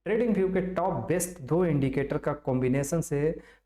Trading view के top best दो indicator का कॉम्बिनेशन से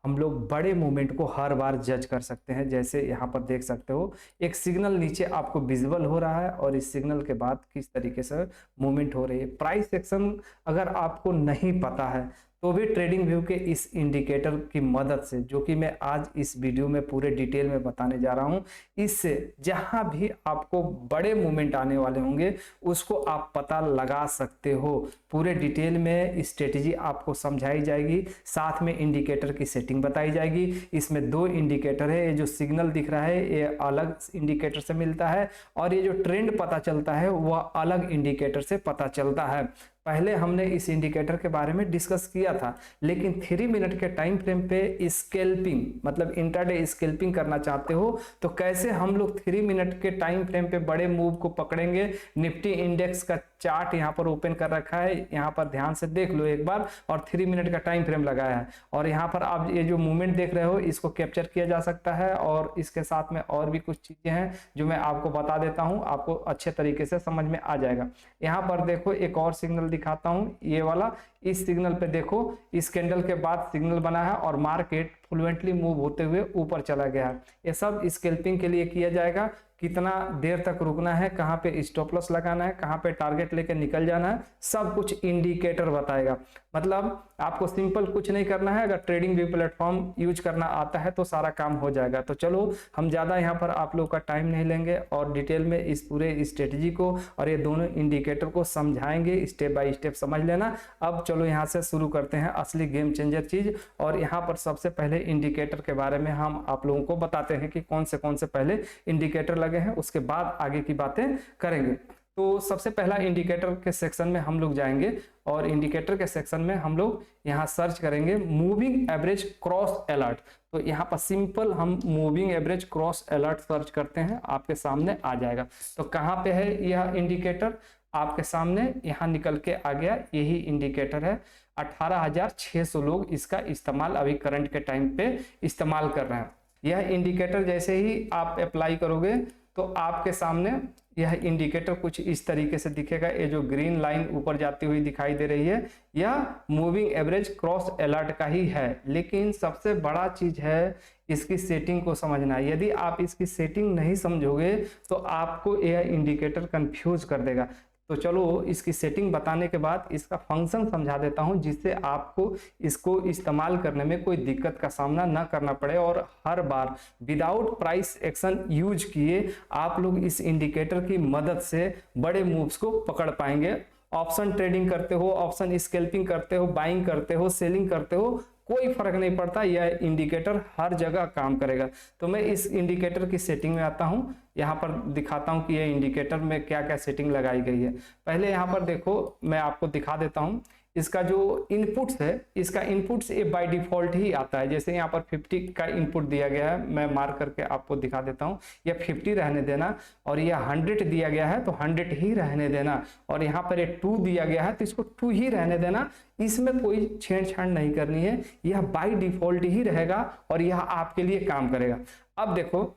हम लोग बड़े मूवमेंट को हर बार जज कर सकते हैं। जैसे यहाँ पर देख सकते हो एक सिग्नल नीचे आपको विजिबल हो रहा है और इस सिग्नल के बाद किस तरीके से मूवमेंट हो रही है। प्राइस एक्शन अगर आपको नहीं पता है तो भी ट्रेडिंग व्यू के इस इंडिकेटर की मदद से, जो कि मैं आज इस वीडियो में पूरे डिटेल में बताने जा रहा हूं, इससे जहां भी आपको बड़े मूवमेंट आने वाले होंगे उसको आप पता लगा सकते हो। पूरे डिटेल में स्ट्रेटेजी आपको समझाई जाएगी, साथ में इंडिकेटर की सेटिंग बताई जाएगी। इसमें दो इंडिकेटर है, ये जो सिग्नल दिख रहा है ये अलग इंडिकेटर से मिलता है और ये जो ट्रेंड पता चलता है वह अलग इंडिकेटर से पता चलता है। पहले हमने इस इंडिकेटर के बारे में डिस्कस किया था, लेकिन 3 मिनट के टाइम फ्रेम पे स्कैल्पिंग मतलब इंट्राडे स्कैल्पिंग करना चाहते हो तो कैसे हम लोग 3 मिनट के टाइम फ्रेम पे बड़े मूव को पकड़ेंगे। निफ्टी इंडेक्स का चार्ट यहाँ पर ओपन कर रखा है, यहाँ पर ध्यान से देख लो एक बार, और 3 मिनट का टाइम फ्रेम लगाया है और यहाँ पर आप ये जो मूवमेंट देख रहे हो इसको कैप्चर किया जा सकता है। और इसके साथ में और भी कुछ चीजें हैं जो मैं आपको बता देता हूँ, आपको अच्छे तरीके से समझ में आ जाएगा। यहाँ पर देखो एक और सिग्नल दिखाता हूं, ये वाला। इस सिग्नल पे देखो इस कैंडल के बाद सिग्नल बना है और मार्केट फ्लुएंटली मूव होते हुए ऊपर चला गया है। ये सब स्कैल्पिंग के लिए किया जाएगा। कितना देर तक रुकना है, कहां पे स्टॉप लॉस लगाना है, कहां पे टारगेट लेके निकल जाना है, सब कुछ इंडिकेटर बताएगा। मतलब आपको सिंपल कुछ नहीं करना है, अगर ट्रेडिंग व्यू प्लेटफॉर्म यूज करना आता है तो सारा काम हो जाएगा। तो चलो हम ज्यादा यहाँ पर आप लोग का टाइम नहीं लेंगे और डिटेल में इस पूरे स्ट्रेटेजी को और ये दोनों इंडिकेटर को समझाएंगे, स्टेप बाय स्टेप समझ लेना। अब चलो यहाँ से शुरू करते हैं असली गेम चेंजर चीज। और यहाँ पर सबसे पहले इंडिकेटर के बारे में हम आप लोगों को बताते हैं कि कौन से पहले इंडिकेटर लगे हैं, उसके बाद आगे की बातें करेंगे। तो सबसे पहला इंडिकेटर के सेक्शन में हम लोग जाएंगे और इंडिकेटर के सेक्शन में हम लोग यहाँ सर्च करेंगे मूविंग एवरेज क्रॉस अलर्ट। तो यहाँ पर सिंपल हम moving average cross alert search करते हैं, आपके सामने आ जाएगा। तो कहाँ पे है यह इंडिकेटर, आपके सामने यहाँ निकल के आ गया, यही इंडिकेटर है। 18,600 लोग इसका इस्तेमाल अभी करंट के टाइम पे इस्तेमाल कर रहे हैं। यह इंडिकेटर जैसे ही आप अप्लाई करोगे तो आपके सामने यह इंडिकेटर कुछ इस तरीके से दिखेगा। ये जो ग्रीन लाइन ऊपर जाती हुई दिखाई दे रही है यह मूविंग एवरेज क्रॉस अलर्ट का ही है। लेकिन सबसे बड़ा चीज है इसकी सेटिंग को समझना। यदि आप इसकी सेटिंग नहीं समझोगे तो आपको यह इंडिकेटर कंफ्यूज कर देगा। तो चलो इसकी सेटिंग बताने के बाद इसका फंक्शन समझा देता हूं, जिससे आपको इसको इस्तेमाल करने में कोई दिक्कत का सामना ना करना पड़े और हर बार विदाउट प्राइस एक्शन यूज किए आप लोग इस इंडिकेटर की मदद से बड़े मूव्स को पकड़ पाएंगे। ऑप्शन ट्रेडिंग करते हो, ऑप्शन स्कैल्पिंग करते हो, बाइंग करते हो, सेलिंग करते हो, कोई फर्क नहीं पड़ता, यह इंडिकेटर हर जगह काम करेगा। तो मैं इस इंडिकेटर की सेटिंग में आता हूं, यहां पर दिखाता हूं कि यह इंडिकेटर में क्या क्या सेटिंग लगाई गई है। पहले यहां पर देखो मैं आपको दिखा देता हूं इसका जो इनपुट्स है, इसका इनपुट्स ये बाय डिफॉल्ट ही आता है। जैसे यहाँ पर 50 का इनपुट दिया गया है, मैं मार्क करके आपको दिखा देता हूँ, यह 50 रहने देना, और यह 100 दिया गया है तो 100 ही रहने देना, और यहाँ पर ये 2 दिया गया है तो इसको 2 ही रहने देना। इसमें कोई छेड़छाड़ नहीं करनी है, यह बाय डिफॉल्ट ही रहेगा और यह आपके लिए काम करेगा। अब देखो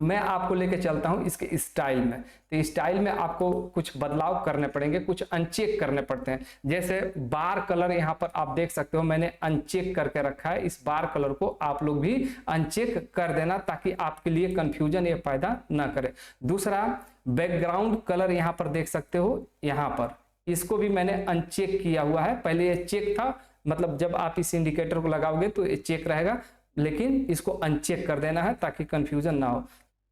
मैं आपको लेके चलता हूं इसके स्टाइल में। तो स्टाइल में आपको कुछ बदलाव करने पड़ेंगे, कुछ अनचेक करने पड़ते हैं। जैसे बार कलर यहाँ पर आप देख सकते हो मैंने अनचेक करके रखा है, इस बार कलर को आप लोग भी अनचेक कर देना ताकि आपके लिए कंफ्यूजन ये पैदा ना करे। दूसरा बैकग्राउंड कलर यहाँ पर देख सकते हो, यहाँ पर इसको भी मैंने अनचेक किया हुआ है। पहले ये चेक था, मतलब जब आप इस इंडिकेटर को लगाओगे तो ये चेक रहेगा, लेकिन इसको अनचेक कर देना है ताकि कंफ्यूजन ना हो।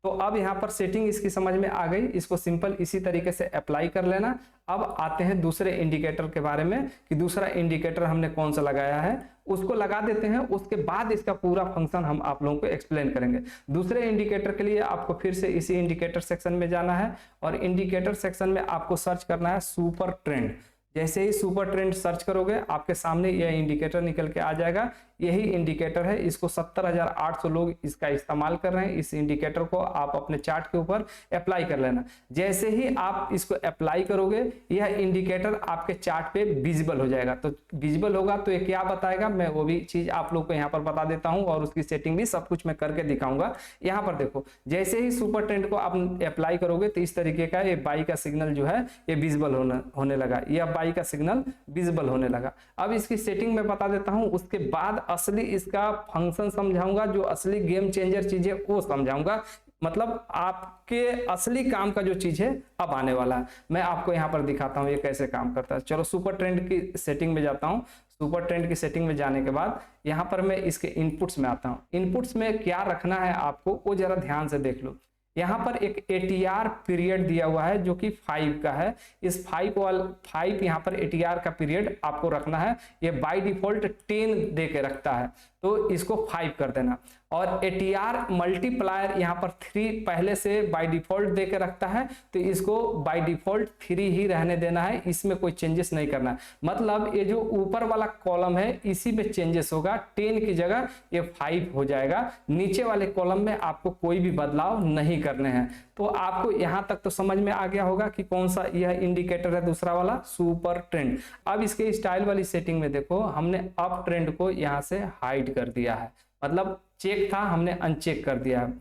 तो अब यहाँ पर सेटिंग इसकी समझ में आ गई, इसको सिंपल इसी तरीके से अप्लाई कर लेना। अब आते हैं दूसरे इंडिकेटर के बारे में कि दूसरा इंडिकेटर हमने कौन सा लगाया है, उसको लगा देते हैं, उसके बाद इसका पूरा फंक्शन हम आप लोगों को एक्सप्लेन करेंगे। दूसरे इंडिकेटर के लिए आपको फिर से इसी इंडिकेटर सेक्शन में जाना है और इंडिकेटर सेक्शन में आपको सर्च करना है सुपर ट्रेंड। जैसे ही सुपर ट्रेंड सर्च करोगे आपके सामने यह इंडिकेटर निकल के आ जाएगा। यही इंडिकेटर है। इसको 70,800 लोग इसका इस्तेमाल कर रहे हैं। इस इंडिकेटर को आप अपने चार्ट के ऊपर अप्लाई कर लेना। जैसे ही आप इसको अप्लाई करोगे यह इंडिकेटर आपके चार्ट पे विजिबल हो जाएगा। तो विजिबल होगा तो ये क्या बताएगा, मैं वो भी चीज आप लोग को यहाँ पर बता देता हूँ और उसकी सेटिंग भी सब कुछ मैं करके दिखाऊंगा। यहाँ पर देखो, जैसे ही सुपर ट्रेंड को आप अप्लाई करोगे तो इस तरीके का ये बाई का सिग्नल जो है ये विजिबल होने लगा, यह बाई का सिग्नल विजिबल होने लगा। अब इसकी सेटिंग में बता देता हूं, उसके बाद असली इसका फंक्शन समझाऊंगा, जो असली गेम चेंजर चीज है वो समझाऊंगा। मतलब आपके असली काम का जो चीज है अब आने वाला है, मैं आपको यहाँ पर दिखाता हूँ ये कैसे काम करता है। चलो सुपर ट्रेंड की सेटिंग में जाता हूँ। सुपर ट्रेंड की सेटिंग में जाने के बाद यहाँ पर मैं इसके इनपुट्स में आता हूँ। इनपुट्स में क्या रखना है आपको वो जरा ध्यान से देख लो। यहाँ पर एक ATR पीरियड दिया हुआ है जो कि 5 का है। इस 5 यहाँ पर ATR का पीरियड आपको रखना है। ये बाय डिफॉल्ट 10 दे के रखता है तो इसको 5 कर देना। और ATR मल्टीप्लायर यहाँ पर 3 पहले से बाय डिफॉल्ट दे के रखता है तो इसको बाय डिफॉल्ट 3 ही रहने देना है, इसमें कोई चेंजेस नहीं करना है। मतलब ये जो ऊपर वाला कॉलम है इसी में चेंजेस होगा, 10 की जगह ये 5 हो जाएगा। नीचे वाले कॉलम में आपको कोई भी बदलाव नहीं करने हैं। तो आपको यहाँ तक तो समझ में आ गया होगा कि कौन सा यह इंडिकेटर है, दूसरा वाला सुपर ट्रेंड। अब इसके स्टाइल वाली सेटिंग में देखो, हमने अप ट्रेंड को यहाँ से हाइड कर दिया है, मतलब चेक था हमने अनचेक कर दिया है।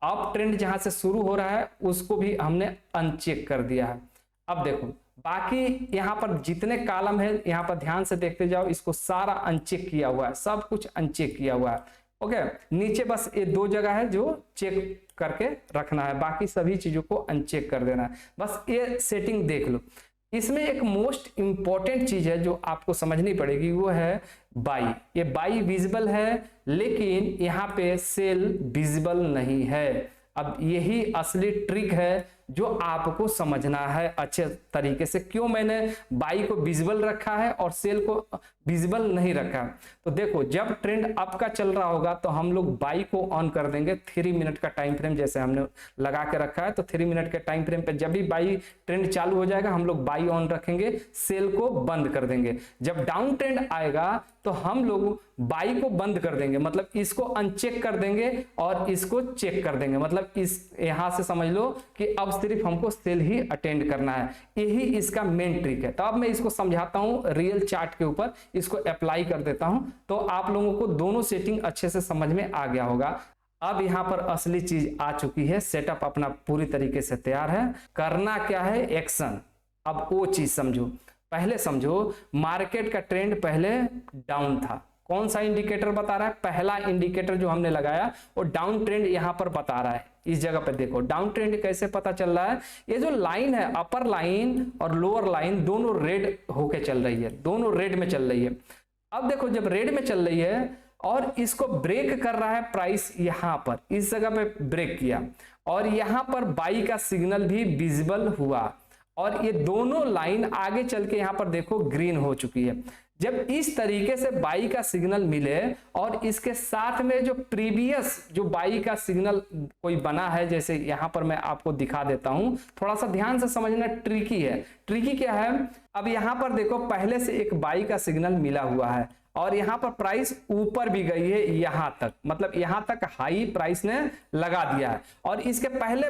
अप ट्रेंड जहां से शुरू हो रहा है उसको भी हमने अनचेक कर दिया है। अब देखो बाकी यहाँ पर जितने कॉलम है यहाँ पर ध्यान से देखते जाओ, इसको सारा अनचेक किया हुआ है, सब कुछ अनचेक किया हुआ है। ओके, नीचे बस ये 2 जगह है जो चेक करके रखना है, बाकी सभी चीजों को अनचेक कर देना है। बस ये सेटिंग देख लो। इसमें एक मोस्ट इंपॉर्टेंट चीज है जो आपको समझनी पड़ेगी, वो है बाई। ये बाई विजिबल है लेकिन यहाँ पे सेल विजिबल नहीं है। अब यही असली ट्रिक है जो आपको समझना है अच्छे तरीके से, क्यों मैंने बाई को विजिबल रखा है और सेल को विजिबल नहीं रखा। तो देखो जब ट्रेंड अप का चल रहा होगा तो हम लोग बाई को ऑन कर देंगे 3 मिनट का टाइम फ्रेम जैसे हमने लगा के रखा है। तो 3 मिनट के टाइम फ्रेम पे जब भी बाई ट्रेंड चालू हो जाएगा हम लोग बाई ऑन रखेंगे, सेल को बंद कर देंगे। जब डाउन ट्रेंड आएगा तो हम लोग बाई को बंद कर देंगे, मतलब इसको अनचेक कर देंगे और इसको चेक कर देंगे। मतलब इस यहां से समझ लो कि अब सिर्फ हमको सेल ही अटेंड करना है, यही इसका मेन ट्रिक है। तो अब मैं इसको समझाता हूं रियल चार्ट के ऊपर, इसको अप्लाई कर देता हूं तो आप लोगों को दोनों सेटिंग अच्छे से समझ में आ गया होगा। अब यहाँ पर असली चीज आ चुकी है, सेटअप अपना पूरी तरीके से तैयार है। करना क्या है, एक्शन। अब वो चीज समझो, पहले समझो मार्केट का ट्रेंड पहले डाउन था। कौन सा इंडिकेटर बता रहा है, पहला इंडिकेटर जो हमने लगाया वो डाउन ट्रेंड यहां पर बता रहा है। इस जगह पे देखो डाउन ट्रेंड कैसे पता चल रहा है, ये जो लाइन है अपर लाइन और लोअर लाइन दोनों रेड होके चल रही है, दोनों रेड में चल रही है। अब देखो जब रेड में चल रही है और इसको ब्रेक कर रहा है प्राइस, यहां पर इस जगह पे ब्रेक किया और यहां पर बाई का सिग्नल भी विजिबल हुआ और ये दोनों लाइन आगे चल के यहां पर देखो ग्रीन हो चुकी है। जब इस तरीके से बाई का सिग्नल मिले और इसके साथ में जो प्रीवियस जो बाई का सिग्नल कोई बना है, जैसे यहां पर मैं आपको दिखा देता हूं, थोड़ा सा ध्यान से समझना, ट्रिकी है। ट्रिकी क्या है, अब यहां पर देखो पहले से एक बाई का सिग्नल मिला हुआ है और यहां पर प्राइस ऊपर भी गई है यहां तक, मतलब यहां तक हाई प्राइस ने लगा दिया है। और इसके पहले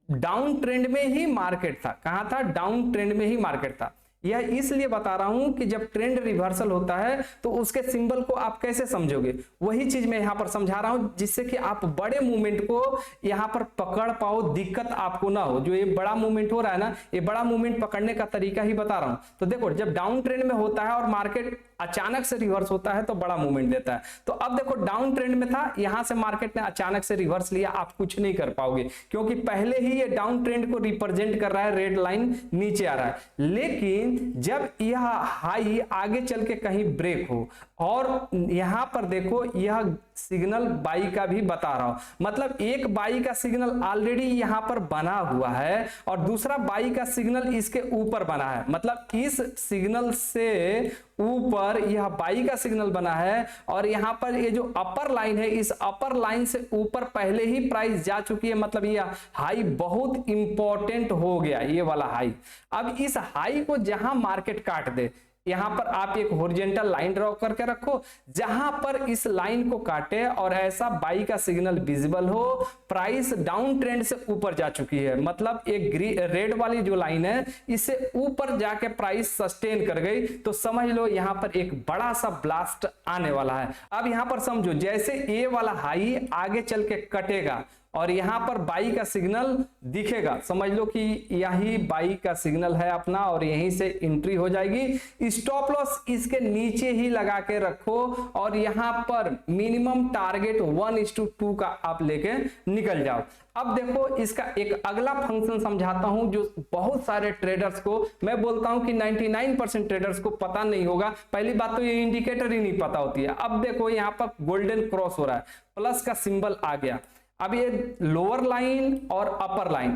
डाउन ट्रेंड में ही मार्केट था, कहां था, डाउन ट्रेंड में ही मार्केट था। यह इसलिए बता रहा हूं कि जब ट्रेंड रिवर्सल होता है तो उसके सिंबल को आप कैसे समझोगे, वही चीज मैं यहां पर समझा रहा हूं, जिससे कि आप बड़े मूवमेंट को यहां पर पकड़ पाओ, दिक्कत आपको ना हो। जो ये बड़ा मूवमेंट हो रहा है ना, ये बड़ा मूवमेंट पकड़ने का तरीका ही बता रहा हूं। तो देखो जब डाउन ट्रेंड में होता है और मार्केट अचानक से रिवर्स होता है तो बड़ा मूवमेंट देता है। तो अब देखो डाउन ट्रेंड में था, यहां से मार्केट ने अचानक से रिवर्स लिया, आप कुछ नहीं कर पाओगे क्योंकि पहले ही ये डाउन ट्रेंड को रिप्रेजेंट कर रहा है, रेड लाइन नीचे आ रहा है। लेकिन जब यह हाई आगे चल के कहीं ब्रेक हो और यहां पर देखो यह सिग्नल बाई का भी बता रहा हूं, मतलब एक बाई का सिग्नल ऑलरेडी यहां पर बना हुआ है और दूसरा बाई का सिग्नल इसके ऊपर बना है, मतलब इस सिग्नल से ऊपर यह बाई का सिग्नल बना है और यहां पर ये जो अपर लाइन है, इस अपर लाइन से ऊपर पहले ही प्राइस जा चुकी है, मतलब यह हाई बहुत इंपॉर्टेंट हो गया, ये वाला हाई। अब इस हाई को जहां मार्केट काट दे, यहाँ पर आप एक हॉरिजॉन्टल लाइन ड्रॉ करके रखो, जहां पर इस लाइन को काटे और ऐसा बाई का सिग्नल विजिबल हो, प्राइस डाउन ट्रेंड से ऊपर जा चुकी है, मतलब एक रेड वाली जो लाइन है इससे ऊपर जाके प्राइस सस्टेन कर गई, तो समझ लो यहां पर एक बड़ा सा ब्लास्ट आने वाला है। अब यहां पर समझो, जैसे ये वाला हाई आगे चल के कटेगा और यहां पर बाई का सिग्नल दिखेगा, समझ लो कि यही बाई का सिग्नल है अपना और यहीं से एंट्री हो जाएगी। स्टॉप लॉस इसके नीचे ही लगा के रखो और यहां पर मिनिमम टारगेट 1:2 का आप लेके निकल जाओ। अब देखो इसका एक अगला फंक्शन समझाता हूं जो बहुत सारे ट्रेडर्स को, मैं बोलता हूं कि 99% ट्रेडर्स को पता नहीं होगा। पहली बात तो ये इंडिकेटर ही नहीं पता होती है। अब देखो यहां पर गोल्डन क्रॉस हो रहा है, प्लस का सिंबल आ गया। अब ये लोअर लाइन और अपर लाइन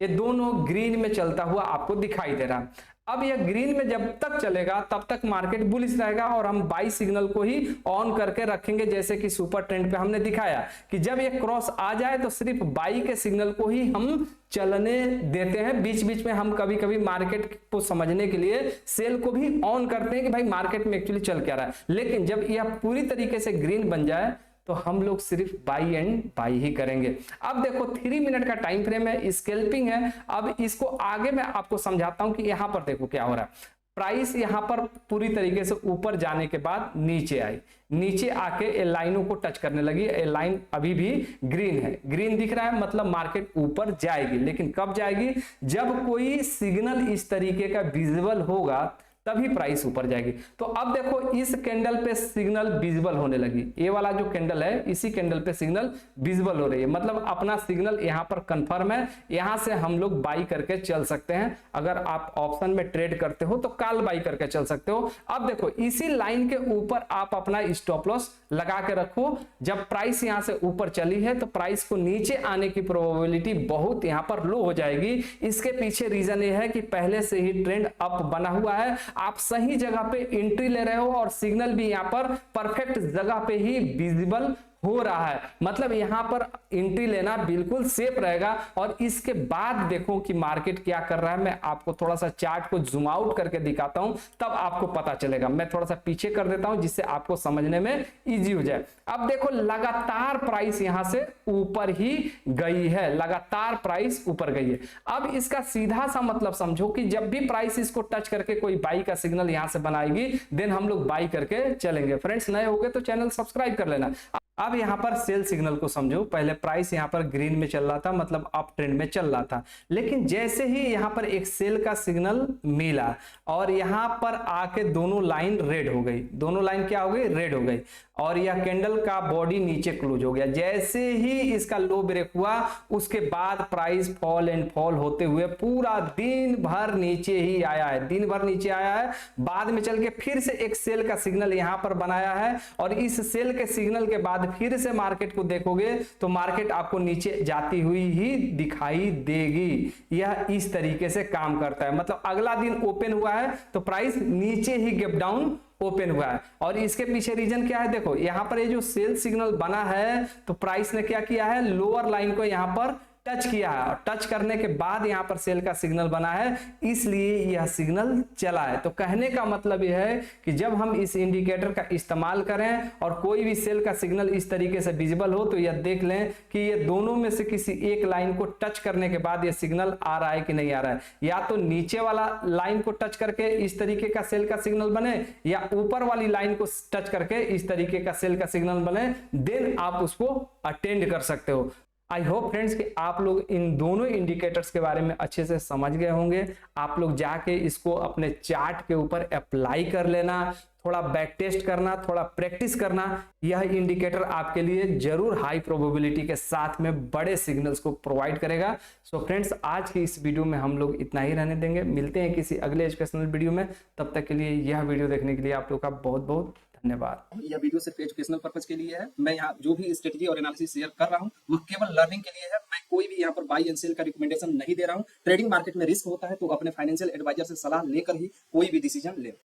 ये दोनों ग्रीन में चलता हुआ आपको दिखाई दे रहा है। अब यह ग्रीन में जब तक चलेगा तब तक मार्केट बुलिश रहेगा और हम बाई सिग्नल को ही ऑन करके रखेंगे, जैसे कि सुपर ट्रेंड पे हमने दिखाया कि जब ये क्रॉस आ जाए तो सिर्फ बाई के सिग्नल को ही हम चलने देते हैं। बीच बीच में हम कभी कभी मार्केट को समझने के लिए सेल को भी ऑन करते हैं कि भाई मार्केट में एक्चुअली चल क्या रहा है, लेकिन जब यह पूरी तरीके से ग्रीन बन जाए तो हम लोग सिर्फ बाई एंड बाई ही करेंगे। अब देखो 3 मिनट का टाइम फ्रेम है, स्कैल्पिंग है। अब इसको आगे मैं आपको समझाता हूं कि यहां पर देखो क्या हो रहा है। प्राइस यहां पर पूरी तरीके से ऊपर जाने के बाद नीचे आई, नीचे आके लाइनों को टच करने लगी। लाइन अभी भी ग्रीन है, ग्रीन दिख रहा है, मतलब मार्केट ऊपर जाएगी। लेकिन कब जाएगी? जब कोई सिग्नल इस तरीके का विजिबल होगा तभी प्राइस ऊपर जाएगी। तो अब देखो इस कैंडल पे सिग्नल विजिबल होने लगी, ये वाला जो कैंडल है इसी कैंडल पे सिग्नल विजिबल हो रही है, मतलब अपना सिग्नल यहां पर कंफर्म है। यहां से हम लोग बाई करके चल सकते हैं। अगर आप ऑप्शन में ट्रेड करते हो तो कॉल बाई करके चल सकते हो। अब देखो इसी लाइन के ऊपर आप अपना स्टॉप लॉस लगा के रखो। जब प्राइस यहां से ऊपर चली है तो प्राइस को नीचे आने की प्रोबेबिलिटी बहुत यहां पर लो हो जाएगी। इसके पीछे रीजन ये है कि पहले से ही ट्रेंड अप बना हुआ है, आप सही जगह पे एंट्री ले रहे हो और सिग्नल भी यहां पर परफेक्ट जगह पे ही विजिबल हो रहा है, मतलब यहां पर एंट्री लेना बिल्कुल सेफ रहेगा। और इसके बाद देखो कि मार्केट क्या कर रहा है। मैं आपको थोड़ा सा चार्ट को जूम आउट करके दिखाता हूं, तब आपको पता चलेगा। मैं थोड़ा सा पीछे कर देता हूं जिससे आपको समझने में इजी हो जाए। अब देखो लगातार प्राइस यहां से ऊपर ही गई है, लगातार प्राइस ऊपर गई है। अब इसका सीधा सा मतलब समझो कि जब भी प्राइस इसको टच करके कोई बाई का सिग्नल यहां से बनाएगी, देन हम लोग बाई करके चलेंगे। फ्रेंड्स नए हो गए तो चैनल सब्सक्राइब कर लेना। अब यहां पर सेल सिग्नल को समझो, पहले प्राइस यहां पर ग्रीन में चल रहा था, मतलब अप ट्रेंड में चल रहा था, लेकिन जैसे ही यहां पर एक सेल का सिग्नल मिला और यहां पर आके दोनों लाइन रेड हो गई, दोनों लाइन क्या हो गई? रेड हो गई। और यह कैंडल का बॉडी नीचे क्लोज हो गया। जैसे ही इसका लो ब्रेक हुआ उसके बाद प्राइस फॉल एंड फॉल होते हुए पूरा दिन भर नीचे ही आया है, दिन भर नीचे आया है। बाद में चल के फिर से एक सेल का सिग्नल यहां पर बनाया है और इस सेल के सिग्नल के बाद फिर से मार्केट को देखोगे तो मार्केट आपको नीचे जाती हुई ही दिखाई देगी। यह इस तरीके से काम करता है, मतलब अगला दिन ओपन हुआ है तो प्राइस नीचे ही गैप डाउन ओपन हुआ है। और इसके पीछे रीजन क्या है? देखो यहां पर ये जो सेल सिग्नल बना है तो प्राइस ने क्या किया है? लोअर लाइन को यहां पर टच किया है और टच करने के बाद यहां पर सेल का सिग्नल बना है, इसलिए यह सिग्नल चला है। तो कहने का मतलब यह है कि जब हम इस इंडिकेटर का इस्तेमाल करें और कोई भी सेल का सिग्नल इस तरीके से विजिबल हो तो यह देख लें कि ये दोनों में से किसी एक लाइन को टच करने के बाद यह सिग्नल आ रहा है कि नहीं आ रहा है। या तो नीचे वाला लाइन को टच करके इस तरीके का सेल का सिग्नल बने या ऊपर वाली लाइन को टच करके इस तरीके का सेल का सिग्नल बने, देन आप उसको अटेंड कर सकते हो। आई होप फ्रेंड्स कि आप लोग इन दोनों इंडिकेटर्स के बारे में अच्छे से समझ गए होंगे। आप लोग जाके इसको अपने चार्ट के ऊपर अप्लाई कर लेना, थोड़ा बैक टेस्ट करना, थोड़ा प्रैक्टिस करना। यह इंडिकेटर आपके लिए जरूर हाई प्रोबेबिलिटी के साथ में बड़े सिग्नल्स को प्रोवाइड करेगा। सो फ्रेंड्स आज की इस वीडियो में हम लोग इतना ही रहने देंगे, मिलते हैं किसी अगले एजुकेशनल वीडियो में। तब तक के लिए यह वीडियो देखने के लिए आप लोग का बहुत बहुत धन्यवाद। यह वीडियो सिर्फ एजुकेशनल पर्पज के लिए है। मैं यहाँ जो भी स्ट्रेटजी और एनालिसिस शेयर कर रहा हूँ वो केवल लर्निंग के लिए है। मैं कोई भी यहाँ पर बाई एंड सेल का रिकमेंडेशन नहीं दे रहा हूँ। ट्रेडिंग मार्केट में रिस्क होता है तो अपने फाइनेंशियल एडवाइजर से सलाह लेकर ही कोई भी डिसीजन ले।